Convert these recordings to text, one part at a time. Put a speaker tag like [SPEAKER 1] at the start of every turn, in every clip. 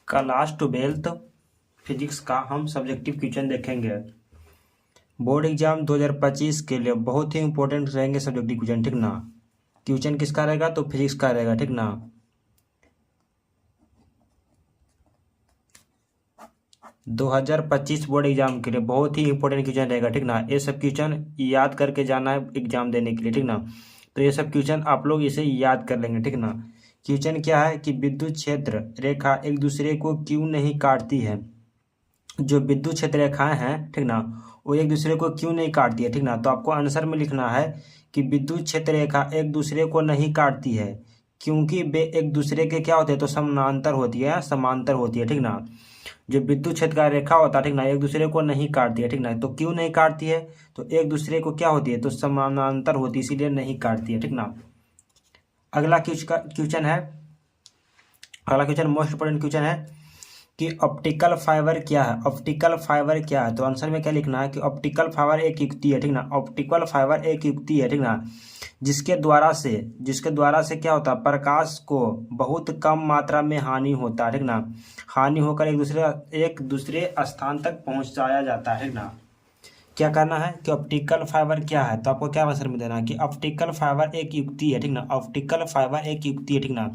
[SPEAKER 1] Class 12th physics का हम subjective question देखेंगे। बोर्ड एग्जाम 2025 के लिए बहुत ही इंपॉर्टेंट रहेंगे सब्जेक्टिव क्वेश्चन, ठीक ना। क्वेश्चन किसका रहेगा? तो फिजिक्स का रहेगा, ठीक ना। दो 2025 बोर्ड एग्जाम के लिए बहुत ही इंपॉर्टेंट क्वेश्चन रहेगा, ठीक ना। ये सब क्वेश्चन याद करके जाना है एग्जाम देने के लिए, ठीक ना। तो ये सब क्वेश्चन आप लोग इसे याद कर लेंगे, ठीक ना। क्वेश्चन क्या है कि विद्युत क्षेत्र रेखा एक दूसरे को क्यों नहीं काटती है। जो विद्युत क्षेत्र रेखाएं हैं, ठीक ना, वो एक दूसरे को क्यों नहीं काटती है, ठीक ना। तो आपको आंसर में लिखना है कि विद्युत क्षेत्र रेखा एक दूसरे को नहीं काटती है क्योंकि वे एक दूसरे के क्या होते हैं? तो समानांतर होती है, समांतर होती है, ठीक ना। जो विद्युत क्षेत्र का रेखा होता है, ठीक ना, एक दूसरे को नहीं काटती है, ठीक ना। तो क्यों नहीं काटती है? तो एक दूसरे को क्या होती है? तो समानांतर होती है, इसीलिए नहीं काटती है, ठीक ना। अगला क्वेश्चन है, अगला क्वेश्चन मोस्ट इंपोर्टेंट क्वेश्चन है कि ऑप्टिकल फाइबर क्या है। ऑप्टिकल फाइबर क्या है? तो आंसर में क्या लिखना है कि ऑप्टिकल फाइबर एक युक्ति है, ठीक ना। ऑप्टिकल फाइबर एक युक्ति है, ठीक ना, जिसके द्वारा से क्या होता है? प्रकाश को बहुत कम मात्रा में हानि होता है, ठीक ना। हानि होकर एक दूसरे स्थान तक पहुंचाया जाता है, ठीक ना। क्या करना है कि ऑप्टिकल फाइबर क्या है? तो आपको क्या आंसर में देना है कि ऑप्टिकल फाइबर एक युक्ति है, ठीक ना। ऑप्टिकल फाइबर एक युक्ति है, ठीक ना,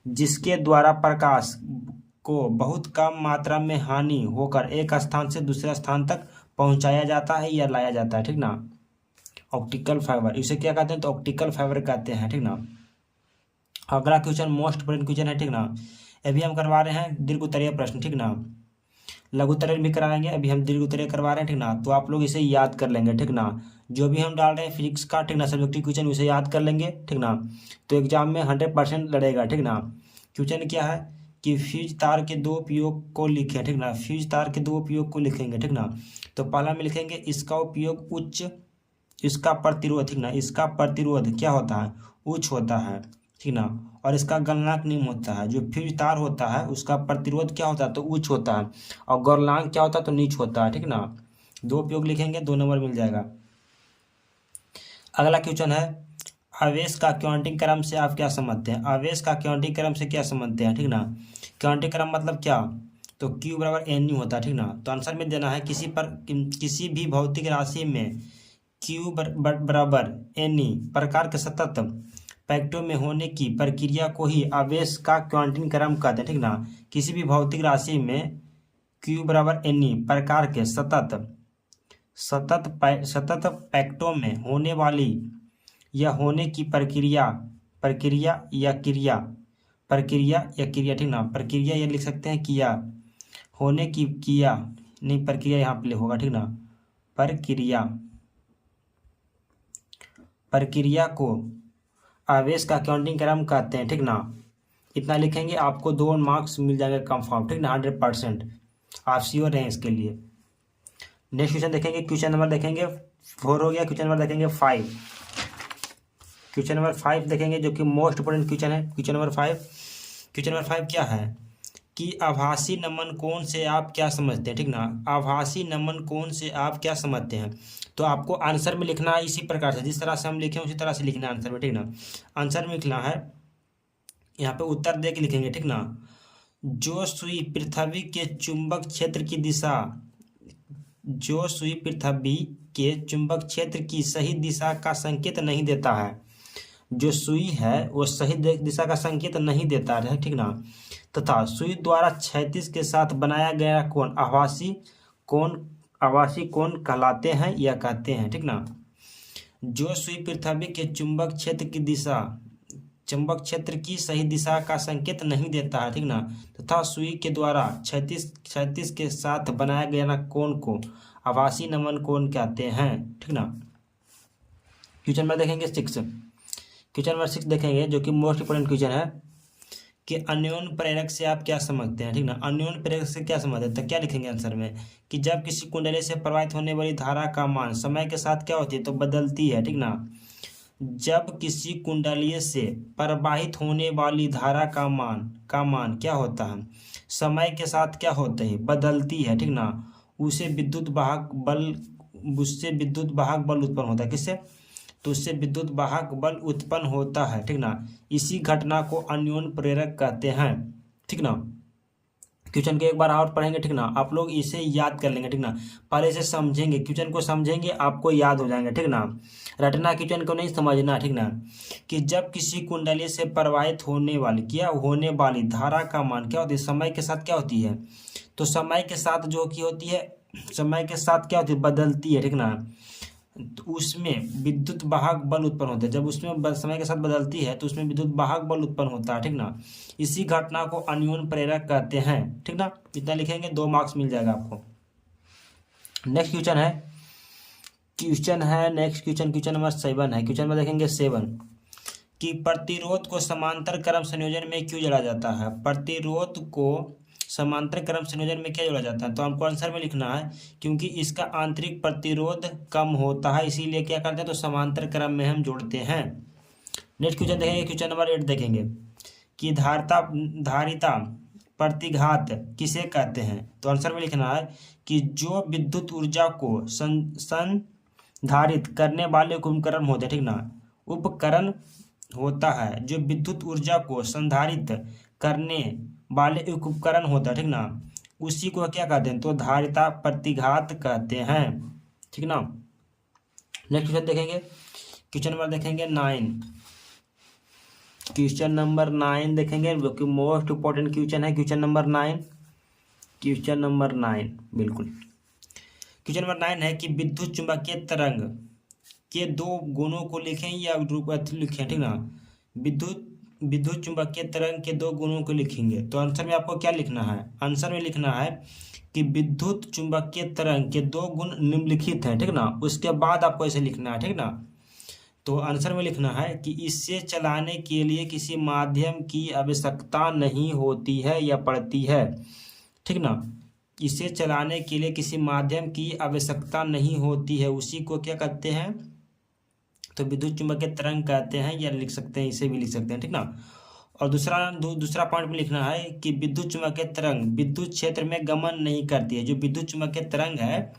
[SPEAKER 1] जिसके द्वारा प्रकाश को बहुत कम मात्रा में हानि होकर एक स्थान से दूसरे स्थान तक पहुंचाया जाता है या लाया जाता है, ठीक ना। ऑप्टिकल फाइबर, इसे क्या कहते हैं? तो ऑप्टिकल फाइबर कहते हैं, ठीक ना। अगला क्वेश्चन मोस्ट इंपोर्टेंट क्वेश्चन है, ठीक ना। अभी हम करवा रहे हैं दीर्घ उत्तरीय प्रश्न, ठीक ना। लघु उत्तरीय भी कराएंगे, अभी हम दीर्घ उत्तरीय करवा रहे हैं, ठीक ना। तो आप लोग इसे याद कर लेंगे, ठीक ना। जो भी हम डाल रहे हैं फिजिक्स का, ठीक ना, सब्जेक्टिव क्वेश्चन उसे याद कर लेंगे, ठीक ना। तो एग्जाम में 100% लड़ेगा, ठीक ना। क्वेश्चन क्या है कि फ्यूज तार के दो उपयोग को लिखें, ठीक ना। फ्यूज तार के दो उपयोग को लिखेंगे, ठीक ना। तो पहला में लिखेंगे इसका उपयोग उच्च, इसका प्रतिरोध, ठीक ना, इसका प्रतिरोध क्या होता है? उच्च होता है, ठीक ना। और इसका गलनांक निम्न होता है। जो फ्यूज तार होता है उसका प्रतिरोध क्या होता है? तो उच्च होता है, और गलनांक क्या होता है? तो नीच होता है, ठीक ना। दो उपयोग लिखेंगे, 2 नंबर मिल जाएगा। अगला क्वेश्चन है आवेश का क्वांटिक क्रम से आप क्या समझते हैं? आवेश का क्वांटिक क्रम से क्या समझते हैं, ठीक ना। क्वांटिक क्रम मतलब क्या? तो Q बराबर NU होता है, ठीक ना। तो आंसर में देना है किसी भी भौतिक राशि में Q बराबर NE प्रकार के सतत पैक्टों में होने की प्रक्रिया को ही आवेश का क्वांटिक क्रम कहते हैं, ठीक ना। किसी भी भौतिक राशि में Q बराबर NE प्रकार के सतत पैक्टों में होने वाली या होने की प्रक्रिया या क्रिया, ठीक ना। प्रक्रिया या लिख सकते हैं किया, होने की किया नहीं, प्रक्रिया यहाँ पे होगा, ठीक ना। प्रक्रिया को आवेश का क्वांटिक क्रम कहते हैं, ठीक ना। इतना लिखेंगे, आपको 2 मार्क्स मिल जाएंगे कंफर्म, ठीक ना, 100%। आप श्योर रहें इसके लिए। नेक्स्ट क्वेश्चन देखेंगे, क्वेश्चन नंबर देखेंगे 4 हो गया। क्वेश्चन नंबर देखेंगे 5। क्वेश्चन नंबर 5 देखेंगे जो कि मोस्ट इंपोर्टेंट क्वेश्चन है। क्वेश्चन नंबर 5 क्या है कि आभासी नमन कोण से आप क्या समझते हैं, ठीक ना। आभासी नमन कोण से आप क्या समझते हैं? तो आपको आंसर में लिखना है इसी प्रकार से, जिस तरह से हम लिखे उसी तरह से लिखना है आंसर में, ठीक ना। आंसर में लिखना है, यहाँ पे उत्तर दे के लिखेंगे, ठीक ना। जो सुई पृथ्वी के चुंबक क्षेत्र की दिशा, जो सुई पृथ्वी के चुंबक क्षेत्र की सही दिशा का संकेत नहीं देता है, जो सुई है वो सही दिशा का संकेत नहीं देता है, ठीक ना, तथा सुई द्वारा क्षैतिज के साथ बनाया गया कोण आभासी कोण कहलाते हैं या कहते हैं, ठीक ना। जो सुई पृथ्वी के चुंबक क्षेत्र की सही दिशा का संकेत नहीं देता है, ठीक ना, तथा सुई के द्वारा क्षैतिज के साथ बनाया गया कोण को आभासी नमन कोण कहते हैं, ठीक ना। क्वेश्चन नंबर देखेंगे 6। क्वेश्चन नंबर 6 देखेंगे जो कि मोस्ट इंपोर्टेंट क्वेश्चन है कि अन्योन्य प्रेरक से आप क्या समझते हैं, ठीक ना। अन्योन्य प्रेरक से क्या समझते हैं? तो क्या लिखेंगे आंसर में कि जब किसी कुंडली से प्रवाहित होने वाली धारा का मान समय के साथ क्या होती है? तो बदलती है, ठीक ना। जब किसी कुंडली से प्रवाहित होने वाली धारा का मान क्या होता है? समय के साथ क्या होता है? बदलती है, ठीक ना। उससे विद्युत वाहक बल उत्पन्न होता है। किससे? तो उससे विद्युत वाहक बल उत्पन्न होता है, ठीक ना। इसी घटना को अन्योन्य प्रेरक कहते हैं, ठीक ना। क्वेश्चन को एक बार और पढ़ेंगे, ठीक ना, आप लोग इसे याद कर लेंगे, ठीक ना, पहले इसे समझेंगे, क्वेश्चन को समझेंगे, आपको याद हो जाएंगे, ठीक ना, रटना क्वेश्चन को नहीं समझना, ठीक ना। कि जब किसी कुंडली से प्रवाहित होने वाली धारा का मान क्या होती है, समय के साथ क्या होती है, तो समय के साथ जो की होती है, समय के साथ क्या होती है, बदलती है, ठीक ना। तो उसमें विद्युत वाहक बल उत्पन्न होता है, जब उसमें समय के साथ बदलती है तो उसमें विद्युत वाहक बल उत्पन्न होता है, ठीक ना। इसी घटना को अन्योन प्रेरक कहते हैं, ठीक ना। इतना लिखेंगे, 2 मार्क्स मिल जाएगा आपको। नेक्स्ट क्वेश्चन नंबर 7 है। क्वेश्चन में देखेंगे 7 कि प्रतिरोध को समांतर क्रम संयोजन में क्यों जोड़ा जाता है। प्रतिरोध को समांतर क्रम संयोजन में क्या जोड़ा जाता है, तो हमको आंसर में लिखना है क्योंकि इसका आंतरिक प्रतिरोध कम होता है, इसीलिए क्या करते हैं, तो समांतर क्रम में हम जोड़ते हैं। नेक्स्ट क्वेश्चन देखेंगे, क्वेश्चन नंबर 8 देखेंगे कि धारिता प्रतिघात किसे कहते हैं, तो आंसर में लिखना है कि जो विद्युत ऊर्जा को संधारित करने वाले उपकरण होते हैं, ठीक ना, उपकरण होता है, जो विद्युत ऊर्जा को संधारित करने वाले उपकरण होता है, ठीक ना, उसी को क्या कहते हैं, तो धारिता प्रतिघात कहते हैं, ठीक ना। नेक्स्ट क्वेश्चन देखेंगे, क्वेश्चन नंबर देखेंगे 9। क्वेश्चन नंबर 9 देखेंगे जो कि मोस्ट इंपॉर्टेंट क्वेश्चन है। क्वेश्चन नंबर 9 बिल्कुल। क्वेश्चन नंबर 9 है कि विद्युत चुंबकीय तरंग के 2 गुणों को लिखें या रूप लिखें, ठीक ना। विद्युत चुंबकीय तरंग के 2 गुणों को लिखेंगे, तो आंसर में आपको क्या लिखना है, आंसर में लिखना है कि विद्युत चुंबकीय तरंग के 2 गुण निम्नलिखित हैं, ठीक ना। उसके बाद आपको ऐसे लिखना है, ठीक ना। तो आंसर में लिखना है कि इससे चलाने के लिए किसी माध्यम की आवश्यकता नहीं होती है या पड़ती है, ठीक ना। इसे चलाने के लिए किसी माध्यम की आवश्यकता नहीं होती है, उसी को क्या कहते हैं, तो विद्युत चुंबकीय तरंग कहते हैं, या लिख सकते हैं, इसे भी लिख सकते हैं, ठीक ना। और दूसरा पॉइंट में लिखना है कि विद्युत चुंबकीय तरंग विद्युत क्षेत्र में गमन नहीं करती है। जो विद्युत चुंबकीय तरंग है,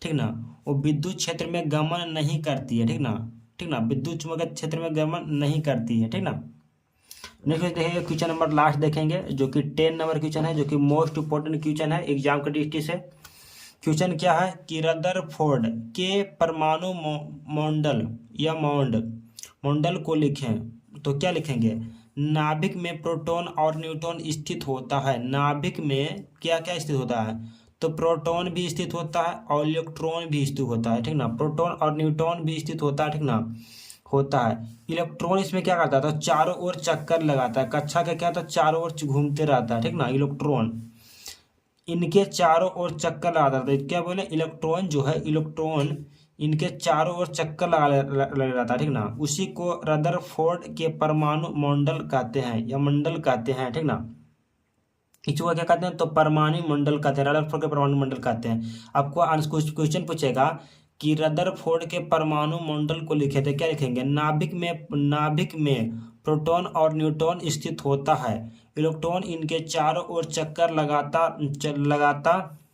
[SPEAKER 1] ठीक ना, वो विद्युत क्षेत्र में गमन नहीं करती है, ठीक ना, विद्युत चुंबकीय क्षेत्र में गमन नहीं करती है, ठीक ना। नेक्स्ट देखेंगे, क्वेश्चन नंबर लास्ट देखेंगे जो कि 10 नंबर क्वेश्चन है, जो कि मोस्ट इंपोर्टेंट क्वेश्चन है एग्जाम के दृष्टि से। क्वेश्चन क्या है कि रदरफोर्ड के परमाणु मॉडल को लिखें, तो क्या लिखेंगे, नाभिक में प्रोटॉन और न्यूट्रॉन स्थित होता है। नाभिक में क्या क्या स्थित होता है, तो प्रोटॉन भी स्थित होता है और इलेक्ट्रॉन भी स्थित होता है, ठीक ना। प्रोटॉन और न्यूट्रॉन भी स्थित होता है, ठीक ना, होता है। इलेक्ट्रॉन इसमें क्या करता है, तो चारों ओर चक्कर लगाता है, कक्षा का क्या, तो चारों ओर घूमते रहता है, ठीक ना। इलेक्ट्रॉन इनके चारों ओर चक्कर लगाता है, तो क्या बोले, इलेक्ट्रॉन जो है, इलेक्ट्रॉन इनके चारों ओर चक्कर लगा रहता है, ठीक ना। उसी को रदरफोर्ड के परमाणु मंडल कहते हैं या मंडल कहते हैं, ठीक ना। इसको क्या कहते हैं, तो परमाणु मंडल कहते हैं, रदरफोर्ड के परमाणु मंडल कहते हैं। आपको क्वेश्चन पूछेगा कि रदरफोर्ड के परमाणु मंडल को लिखे थे, क्या लिखेंगे, नाभिक में प्रोटॉन और न्यूट्रॉन स्थित होता है, इलेक्ट्रॉन इनके चारों ओर चक्कर लगाता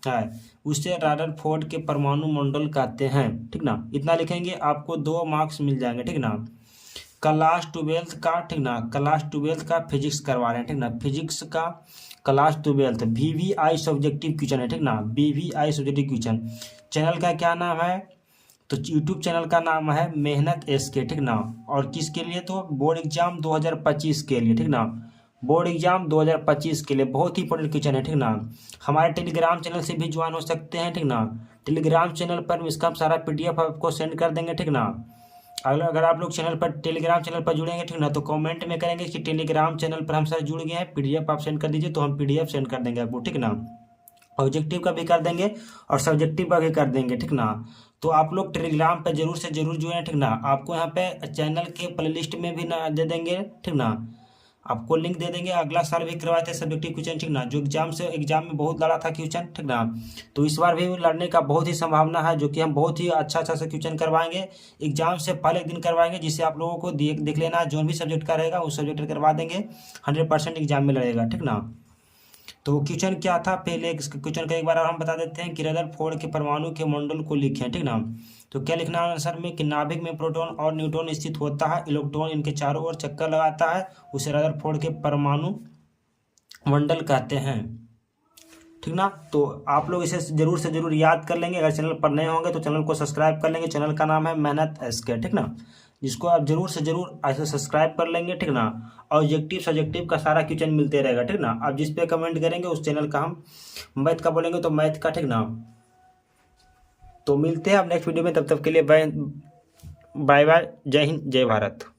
[SPEAKER 1] है, उसे रदरफोर्ड के परमाणु मंडल कहते हैं, ठीक ना। इतना लिखेंगे, आपको 2 मार्क्स मिल जाएंगे, ठीक ना। क्लास 12 का, ठीक ना, क्लास 12 का फिजिक्स करवा रहे हैं, ठीक ना। फिजिक्स का क्लास 12 VVI सब्जेक्टिव क्वेश्चन है, ठीक ना, VVI सब्जेक्टिव क्वेश्चन। चैनल का क्या नाम है, तो यूट्यूब चैनल का नाम है मेहनत SK, ठीक ना। और किसके लिए, तो बोर्ड एग्जाम 2025 के लिए, ठीक ना, बोर्ड एग्जाम 2025 के लिए बहुत ही इंपॉर्टेंट क्वेश्चन है, ठीक ना। हमारे टेलीग्राम चैनल से भी ज्वाइन हो सकते हैं, ठीक ना। टेलीग्राम चैनल पर इसका सारा PDF आपको सेंड कर देंगे, ठीक ना। अगर आप लोग टेलीग्राम चैनल पर जुड़ेंगे, ठीक ना, तो कमेंट में करेंगे कि टेलीग्राम चैनल पर हम सर जुड़ गए हैं, PDF आप सेंड कर दीजिए, तो हम PDF सेंड कर देंगे आपको, ठीक ना। ऑब्जेक्टिव का भी कर देंगे और सब्जेक्टिव का भी कर देंगे, ठीक ना। तो आप लोग टेलीग्राम पे जरूर से जरूर जुड़ें, ठीक ना। आपको यहाँ पे चैनल के प्लेलिस्ट में भी ना दे देंगे, ठीक ना, आपको लिंक दे देंगे। अगला साल भी करवाए थे सब्जेक्टिव क्वेश्चन, ठीक ना, जो एग्जाम में बहुत लड़ा था क्वेश्चन, ठीक ना। तो इस बार भी लड़ने का बहुत ही संभावना है, जो कि हम बहुत ही अच्छा से क्वेश्चन करवाएंगे, एग्जाम से पहले एक दिन करवाएंगे, जिससे आप लोगों को देख लेना, जो भी सब्जेक्ट का रहेगा उस सब्जेक्ट करवा देंगे, 100% एग्जाम में लड़ेगा, ठीक ना। तो क्वेश्चन क्या था, पहले क्वेश्चन का एक बार और हम बता देते हैं कि रदरफोर्ड के परमाणु के मंडल को लिखें, ठीक ना। तो क्या लिखना है आंसर में कि नाभिक में प्रोटॉन और न्यूट्रॉन स्थित होता है, इलेक्ट्रॉन इनके चारों ओर चक्कर लगाता है, उसे रदरफोर्ड के परमाणु मंडल कहते हैं। ठीक ना। तो आप लोग इसे ज़रूर से ज़रूर याद कर लेंगे। अगर चैनल पर नए होंगे तो चैनल को सब्सक्राइब कर लेंगे। चैनल का नाम है मेहनत एसके, ठीक ना, जिसको आप जरूर से जरूर ऐसे सब्सक्राइब कर लेंगे, ठीक ना। ऑब्जेक्टिव सब्जेक्टिव का सारा क्वेश्चन मिलते रहेगा, ठीक ना। आप जिस पे कमेंट करेंगे उस चैनल का हम मैथ का बोलेंगे तो मैथ का, ठीक ना। तो मिलते हैं अब नेक्स्ट वीडियो में, तब तक के लिए बाय बाय बाय। जय हिंद, जय भारत।